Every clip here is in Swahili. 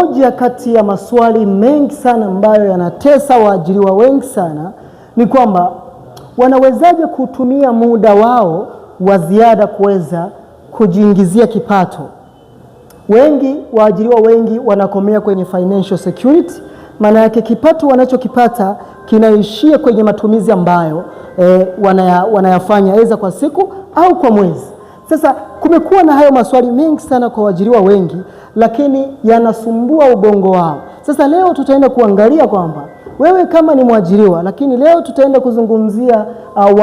Moja kati ya maswali mengi sana ambayo yanatesa waajiriwa wengi sana ni kwamba wanawezaje kutumia muda wao wa ziada kuweza kujiingizia kipato. Waajiriwa wengi wanakomea kwenye financial security, maana yake kipato wanachokipata kinaishia kwenye matumizi ambayo wanayafanya aidha kwa siku au kwa mwezi. Sasa kumekuwa na hayo maswali mengi sana kwa waajiriwa wengi, lakini yanasumbua ubongo wao. Sasa leo tutaenda kuangalia kwamba wewe kama ni mwajiriwa, lakini leo tutaenda kuzungumzia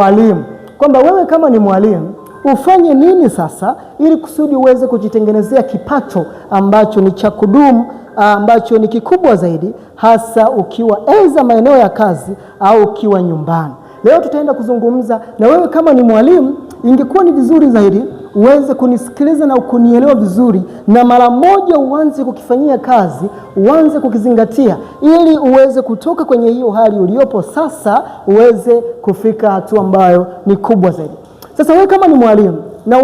walimu, kwamba wewe kama ni mwalimu ufanye nini sasa ili kusudi uweze kujitengenezea kipato ambacho ni cha kudumu, ambacho ni kikubwa zaidi, hasa ukiwa aidha maeneo ya kazi au ukiwa nyumbani. Leo tutaenda kuzungumza na wewe kama ni mwalimu. Ingekuwa ni vizuri zaidi uweze kunisikiliza na kunielewa vizuri, na mara moja uanze kukifanyia kazi, uanze kukizingatia, ili uweze kutoka kwenye hiyo hali uliopo sasa, uweze kufika hatua ambayo ni kubwa zaidi. Sasa wewe kama ni mwalimu na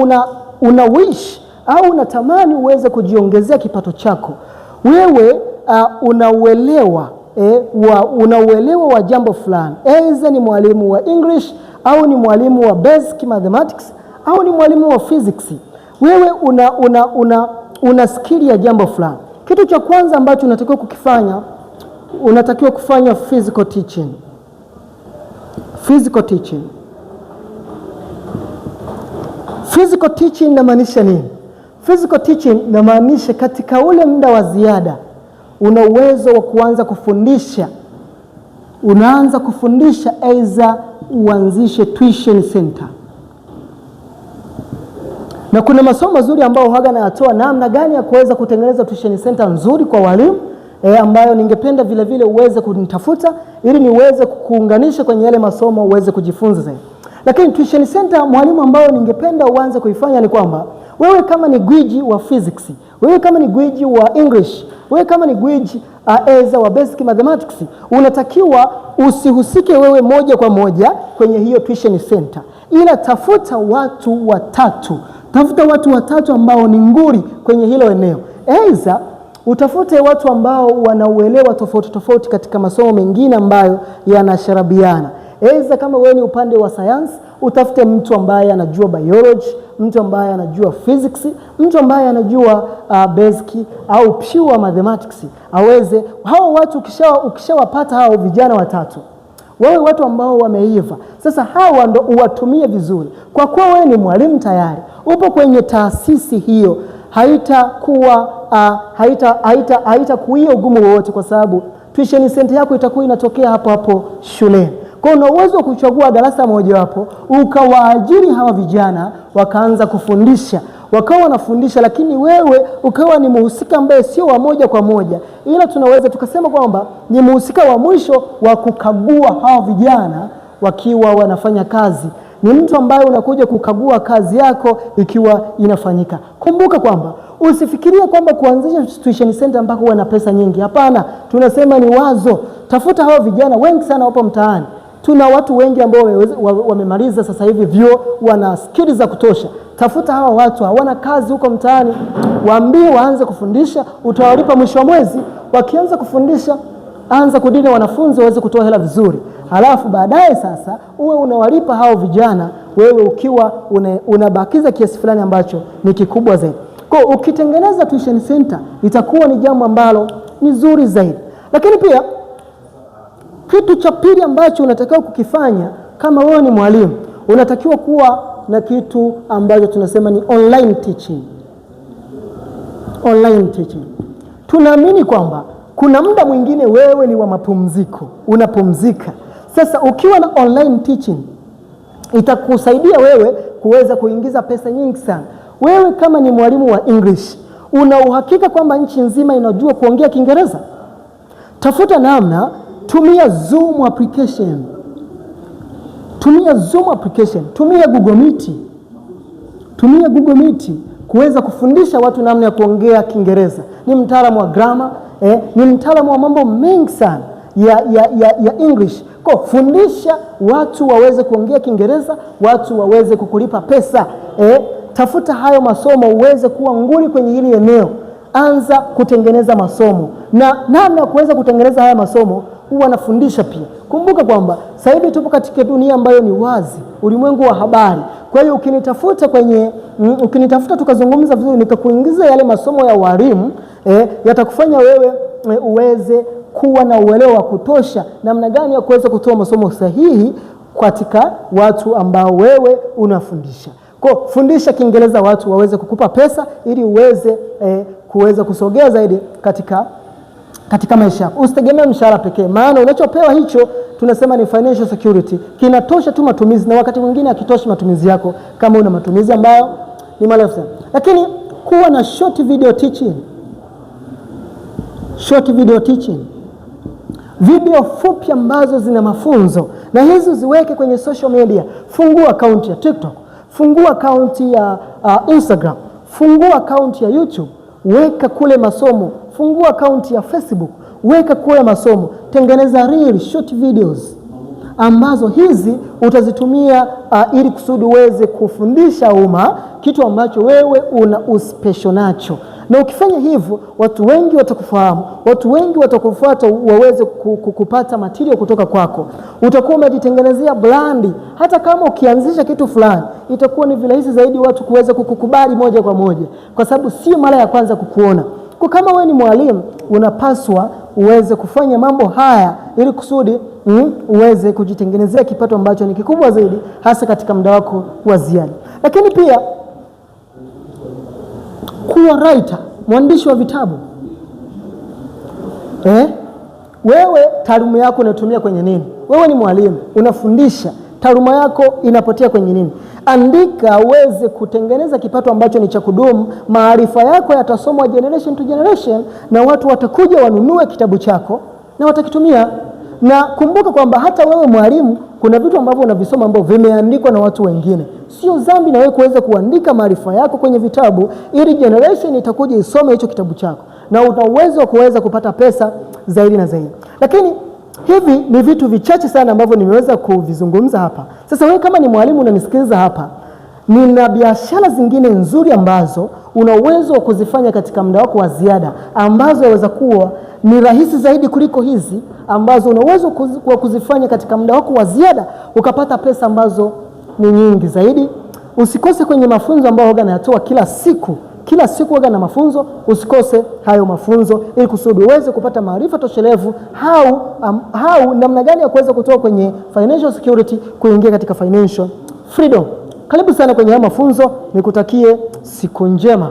una wish au unatamani uweze kujiongezea kipato chako, wewe unauelewa wa jambo fulani, aidha ni mwalimu wa English au ni mwalimu wa basic mathematics au ni mwalimu wa physics, wewe una skill ya jambo fulani. Kitu cha kwanza ambacho unatakiwa kukifanya, unatakiwa kufanya physical teaching. Physical teaching inamaanisha nini? Physical teaching inamaanisha katika ule muda wa ziada una uwezo wa kuanza kufundisha. Unaanza kufundisha aidha uanzishe tuition center. Na kuna masomo mazuri ambao huaga nayatoa namna gani ya kuweza kutengeneza tuition center nzuri kwa walimu, ambayo ningependa vile vile uweze kunitafuta ili niweze kukuunganisha kwenye yale masomo uweze kujifunza zaidi. Lakini tuition center mwalimu ambao ningependa uanze kuifanya ni kwamba wewe kama ni gwiji wa physics, wewe kama ni gwiji wa English, wewe kama ni gwiji wa basic mathematics, unatakiwa usihusike wewe moja kwa moja kwenye hiyo tuition center, ila tafuta watu watatu ambao ni nguri kwenye hilo eneo. Aidha utafute watu ambao wanauelewa tofauti katika masomo mengine ambayo yanasharabiana. Aidha kama wewe ni upande wa science, utafute mtu ambaye anajua biology, mtu ambaye anajua physics, mtu ambaye anajua basic au pure mathematics. Hao watu ukishawapata hao vijana watatu, wewe watu ambao wameiva, sasa hawa ndo uwatumie vizuri. Kwa kuwa wewe ni mwalimu tayari, upo kwenye taasisi hiyo, haitakuia ugumu wowote, kwa sababu tuition center yako itakuwa inatokea hapo shuleni. Kwa una uwezo wa kuchagua darasa moja wapo, ukawaajiri hawa vijana wakaanza kufundisha, wakawa wanafundisha, lakini wewe ukawa ni mhusika ambaye sio wa moja kwa moja, ila tunaweza tukasema kwamba ni mhusika wa mwisho wa kukagua hawa vijana wakiwa wanafanya kazi. Ni mtu ambaye unakuja kukagua kazi yako ikiwa inafanyika. Kumbuka kwamba usifikirie kwamba kuanzisha tuition center ambako wana pesa nyingi. Hapana, tunasema ni wazo. Tafuta hao vijana wengi sana hapo mtaani. Tuna watu wengi ambao wamemaliza sasa hivi vyuo, wana skills za kutosha. Tafuta hawa watu, hawana kazi huko mtaani, waambie waanze kufundisha, utawalipa mwisho wa mwezi. Wakianza kufundisha, anza kudini wanafunzi waweze kutoa hela vizuri. Halafu baadaye sasa uwe unawalipa hao vijana, wewe ukiwa unabakiza kiasi fulani ambacho ni kikubwa zaidi. Kwa ukitengeneza tuition center itakuwa ni jambo ambalo ni zuri zaidi. Lakini pia kitu cha pili ambacho unatakiwa kukifanya kama wewe ni mwalimu, unatakiwa kuwa na kitu ambacho tunasema ni online teaching. Online teaching. Tunaamini kwamba kuna muda mwingine wewe ni wa mapumziko, unapumzika. Sasa ukiwa na online teaching itakusaidia wewe kuweza kuingiza pesa nyingi sana. Wewe kama ni mwalimu wa English, una uhakika kwamba nchi nzima inajua kuongea Kiingereza? Tafuta namna, tumia Zoom application. Tumia Google Meet kuweza kufundisha watu namna ya kuongea Kiingereza. Ni mtaalamu wa grammar, ni mtaalamu wa mambo mengi sana ya English. Kwa fundisha watu waweze kuongea Kiingereza, watu waweze kukulipa pesa. Tafuta hayo masomo uweze kuwa nguli kwenye hili eneo. anza kutengeneza masomo, na namna kuweza kutengeneza haya masomo huwa nafundisha pia. Kumbuka kwamba sasa hivi tupo katika dunia ambayo ni wazi, ulimwengu wa habari. Kwa hiyo ukinitafuta tukazungumza vizuri, nikakuingiza yale masomo ya walimu, yatakufanya wewe uweze kuwa na uelewa wa kutosha namna gani ya kuweza kutoa masomo sahihi katika watu ambao wewe unafundisha. Kwa fundisha Kiingereza watu waweze kukupa pesa ili uweze kuweza kusogea zaidi katika maisha yako. Usitegemee mshahara pekee, maana unachopewa hicho tunasema ni financial security, kinatosha tu matumizi, na wakati mwingine hakitoshi matumizi yako kama una matumizi ambayo ni marefu sana. Lakini kuwa na short video teaching, video fupi ambazo zina mafunzo, na hizo ziweke kwenye social media. Fungua account ya TikTok, fungua account ya Instagram, fungua account ya YouTube, weka kule masomo. Fungua account ya Facebook, weka kule masomo. Tengeneza real short videos ambazo hizi utazitumia ili kusudi uweze kufundisha umma kitu ambacho wewe una uspesho nacho. Na ukifanya hivyo, watu wengi watakufahamu, watu wengi watakufuata, waweze kupata material kutoka kwako. Utakuwa umejitengenezea brandi. Hata kama ukianzisha kitu fulani, itakuwa ni rahisi zaidi watu kuweza kukukubali moja kwa moja, kwa sababu sio mara ya kwanza kukuona. Kwa kama wewe ni mwalimu, unapaswa uweze kufanya mambo haya ili kusudi uweze kujitengenezea kipato ambacho ni kikubwa zaidi, hasa katika muda wako wa ziada. Lakini pia kuwa writer, mwandishi wa vitabu. Wewe taaluma yako unatumia kwenye nini? Wewe ni mwalimu, unafundisha, taaluma yako inapotea kwenye nini? Andika uweze kutengeneza kipato ambacho ni cha kudumu. Maarifa yako yatasomwa generation to generation, na watu watakuja wanunue kitabu chako na watakitumia. Na kumbuka kwamba hata wewe mwalimu, kuna vitu ambavyo unavisoma ambavyo vimeandikwa na watu wengine. Sio dhambi na wewe kuweza kuandika maarifa yako kwenye vitabu ili generation itakuja isome hicho kitabu chako, na una uwezo wa kuweza kupata pesa zaidi na zaidi. Lakini hivi ni vitu vichache sana ambavyo nimeweza kuvizungumza hapa. Sasa wewe kama ni mwalimu unanisikiliza hapa, nina biashara zingine nzuri ambazo una uwezo wa kuzifanya katika muda wako wa ziada, ambazo yaweza kuwa ni rahisi zaidi kuliko hizi, ambazo una uwezo wa kuzifanya katika muda wako wa ziada ukapata pesa ambazo ni nyingi zaidi. Usikose kwenye mafunzo ambayo huwa nayatoa kila siku huwa na mafunzo. Usikose hayo mafunzo ili kusudi uweze kupata maarifa toshelevu how namna gani ya kuweza kutoka kwenye financial security kuingia katika financial freedom. Karibu sana kwenye haya mafunzo, nikutakie siku njema.